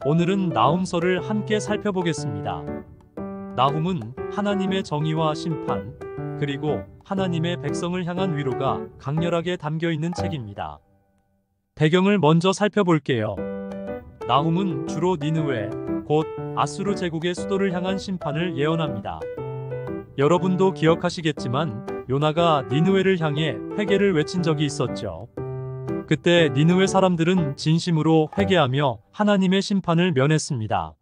오늘은 나훔서를 함께 살펴보겠습니다. 나훔은 하나님의 정의와 심판, 그리고 하나님의 백성을 향한 위로가 강렬하게 담겨 있는 책입니다. 배경을 먼저 살펴볼게요. 나훔은 주로 니느웨, 곧 아수르 제국의 수도를 향한 심판을 예언합니다. 여러분도 기억하시겠지만 요나가 니느웨를 향해 회개를 외친 적이 있었죠. 그때 니느웨 사람들은 진심으로 회개하며 하나님의 심판을 면했습니다.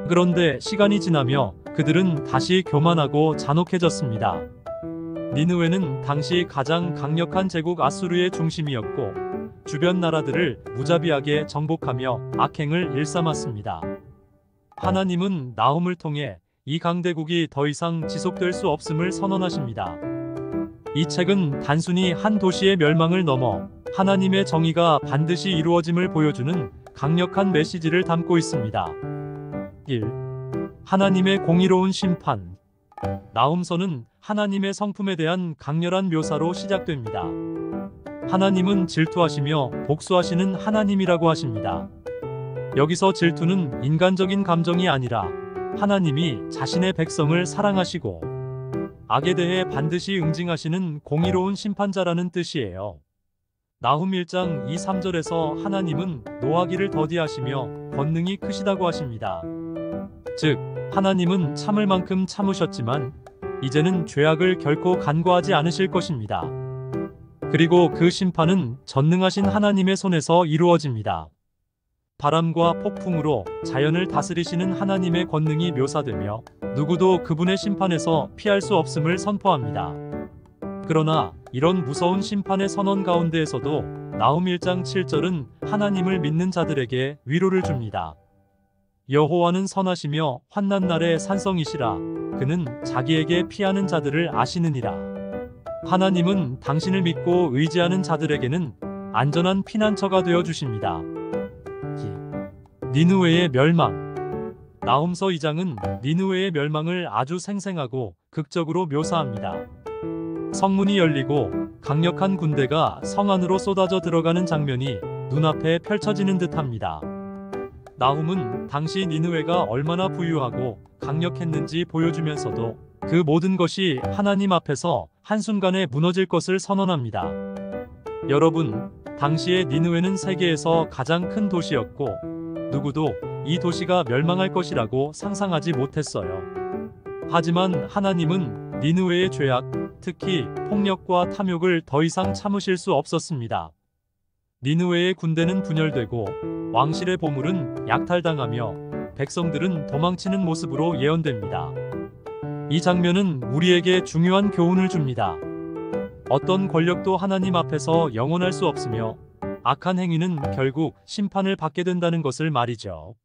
그런데 시간이 지나며 그들은 다시 교만하고 잔혹해졌습니다. 니느웨는 당시 가장 강력한 제국 아수르의 중심이었고 주변 나라들을 무자비하게 정복하며 악행을 일삼았습니다. 하나님은 나훔을 통해 이 강대국이 더 이상 지속될 수 없음을 선언하십니다. 이 책은 단순히 한 도시의 멸망을 넘어 하나님의 정의가 반드시 이루어짐을 보여주는 강력한 메시지를 담고 있습니다. 1. 하나님의 공의로운 심판. 나훔서는 하나님의 성품에 대한 강렬한 묘사로 시작됩니다. 하나님은 질투하시며 복수하시는 하나님이라고 하십니다. 여기서 질투는 인간적인 감정이 아니라 하나님이 자신의 백성을 사랑하시고 악에 대해 반드시 응징하시는 공의로운 심판자라는 뜻이에요. 나훔 1장 2, 3절에서 하나님은 노하기를 더디하시며 권능이 크시다고 하십니다. 즉, 하나님은 참을 만큼 참으셨지만 이제는 죄악을 결코 간과하지 않으실 것입니다. 그리고 그 심판은 전능하신 하나님의 손에서 이루어집니다. 바람과 폭풍으로 자연을 다스리시는 하나님의 권능이 묘사되며 누구도 그분의 심판에서 피할 수 없음을 선포합니다. 그러나 이런 무서운 심판의 선언 가운데에서도 나훔 1장 7절은 하나님을 믿는 자들에게 위로를 줍니다. 여호와는 선하시며 환난 날의 산성이시라. 그는 자기에게 피하는 자들을 아시느니라. 하나님은 당신을 믿고 의지하는 자들에게는 안전한 피난처가 되어 주십니다. 니느웨의 멸망. 나훔서 2장은 니느웨의 멸망을 아주 생생하고 극적으로 묘사합니다. 성문이 열리고 강력한 군대가 성 안으로 쏟아져 들어가는 장면이 눈앞에 펼쳐지는 듯합니다. 나훔은 당시 니느웨가 얼마나 부유하고 강력했는지 보여주면서도 그 모든 것이 하나님 앞에서 한순간에 무너질 것을 선언합니다. 여러분, 당시의 니느웨는 세계에서 가장 큰 도시였고 누구도 이 도시가 멸망할 것이라고 상상하지 못했어요. 하지만 하나님은 니느웨의 죄악, 특히 폭력과 탐욕을 더 이상 참으실 수 없었습니다. 니느웨의 군대는 분열되고 왕실의 보물은 약탈당하며 백성들은 도망치는 모습으로 예언됩니다. 이 장면은 우리에게 중요한 교훈을 줍니다. 어떤 권력도 하나님 앞에서 영원할 수 없으며 악한 행위는 결국 심판을 받게 된다는 것을 말이죠.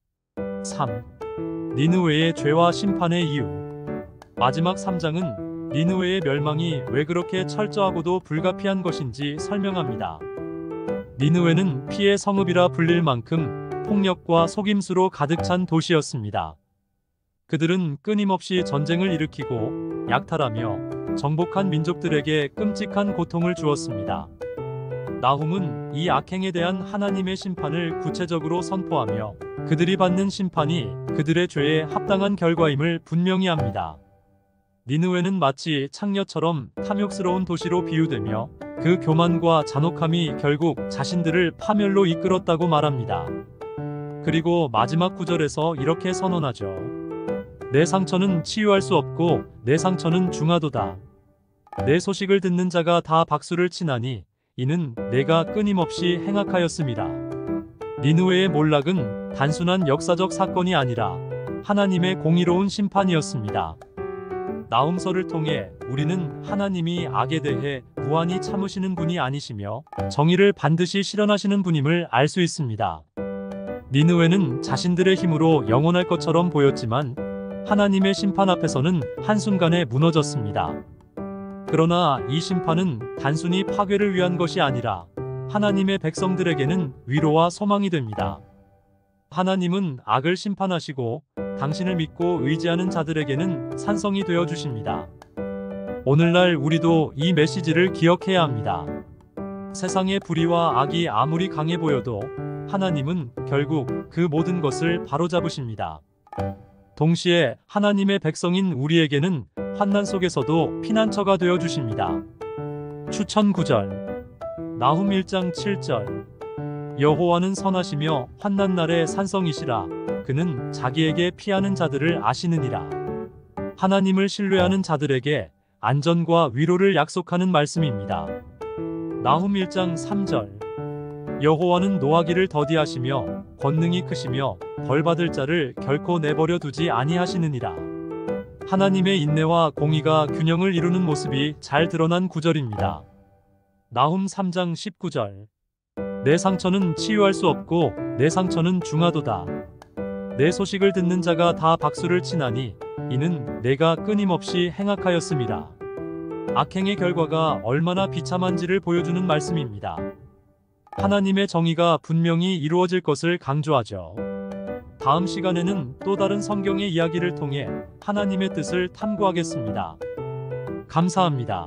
3. 니느웨의 죄와 심판의 이유. 마지막 3장은 니느웨의 멸망이 왜 그렇게 철저하고도 불가피한 것인지 설명합니다. 니느웨는 피의 성읍이라 불릴 만큼 폭력과 속임수로 가득 찬 도시였습니다. 그들은 끊임없이 전쟁을 일으키고 약탈하며 정복한 민족들에게 끔찍한 고통을 주었습니다. 나훔은 이 악행에 대한 하나님의 심판을 구체적으로 선포하며 그들이 받는 심판이 그들의 죄에 합당한 결과임을 분명히 합니다. 니느웨는 마치 창녀처럼 탐욕스러운 도시로 비유되며 그 교만과 잔혹함이 결국 자신들을 파멸로 이끌었다고 말합니다. 그리고 마지막 구절에서 이렇게 선언하죠. 내 상처는 치유할 수 없고 내 상처는 중하도다. 내 소식을 듣는 자가 다 박수를 치나니 이는 내가 끊임없이 행악하였음이라. 니느웨의 몰락은 단순한 역사적 사건이 아니라 하나님의 공의로운 심판이었습니다. 나훔서를 통해 우리는 하나님이 악에 대해 무한히 참으시는 분이 아니시며 정의를 반드시 실현하시는 분임을 알 수 있습니다. 니느웨는 자신들의 힘으로 영원할 것처럼 보였지만 하나님의 심판 앞에서는 한순간에 무너졌습니다. 그러나 이 심판은 단순히 파괴를 위한 것이 아니라 하나님의 백성들에게는 위로와 소망이 됩니다. 하나님은 악을 심판하시고 당신을 믿고 의지하는 자들에게는 산성이 되어 주십니다. 오늘날 우리도 이 메시지를 기억해야 합니다. 세상의 불의와 악이 아무리 강해 보여도 하나님은 결국 그 모든 것을 바로잡으십니다. 동시에 하나님의 백성인 우리에게는 환난 속에서도 피난처가 되어 주십니다. 추천 구절. 나훔 1장 7절. 여호와는 선하시며 환난 날에 산성이시라. 그는 자기에게 피하는 자들을 아시느니라. 하나님을 신뢰하는 자들에게 안전과 위로를 약속하는 말씀입니다. 나훔 1장 3절. 여호와는 노하기를 더디하시며 권능이 크시며 벌받을 자를 결코 내버려 두지 아니하시느니라. 하나님의 인내와 공의가 균형을 이루는 모습이 잘 드러난 구절입니다. 나훔 3장 19절. 내 상처는 치유할 수 없고 내 상처는 중하도다. 내 소식을 듣는 자가 다 박수를 치나니 이는 내가 끊임없이 행악하였음이라. 악행의 결과가 얼마나 비참한지를 보여주는 말씀입니다. 하나님의 정의가 분명히 이루어질 것을 강조하죠. 다음 시간에는 또 다른 성경의 이야기를 통해 하나님의 뜻을 탐구하겠습니다. 감사합니다.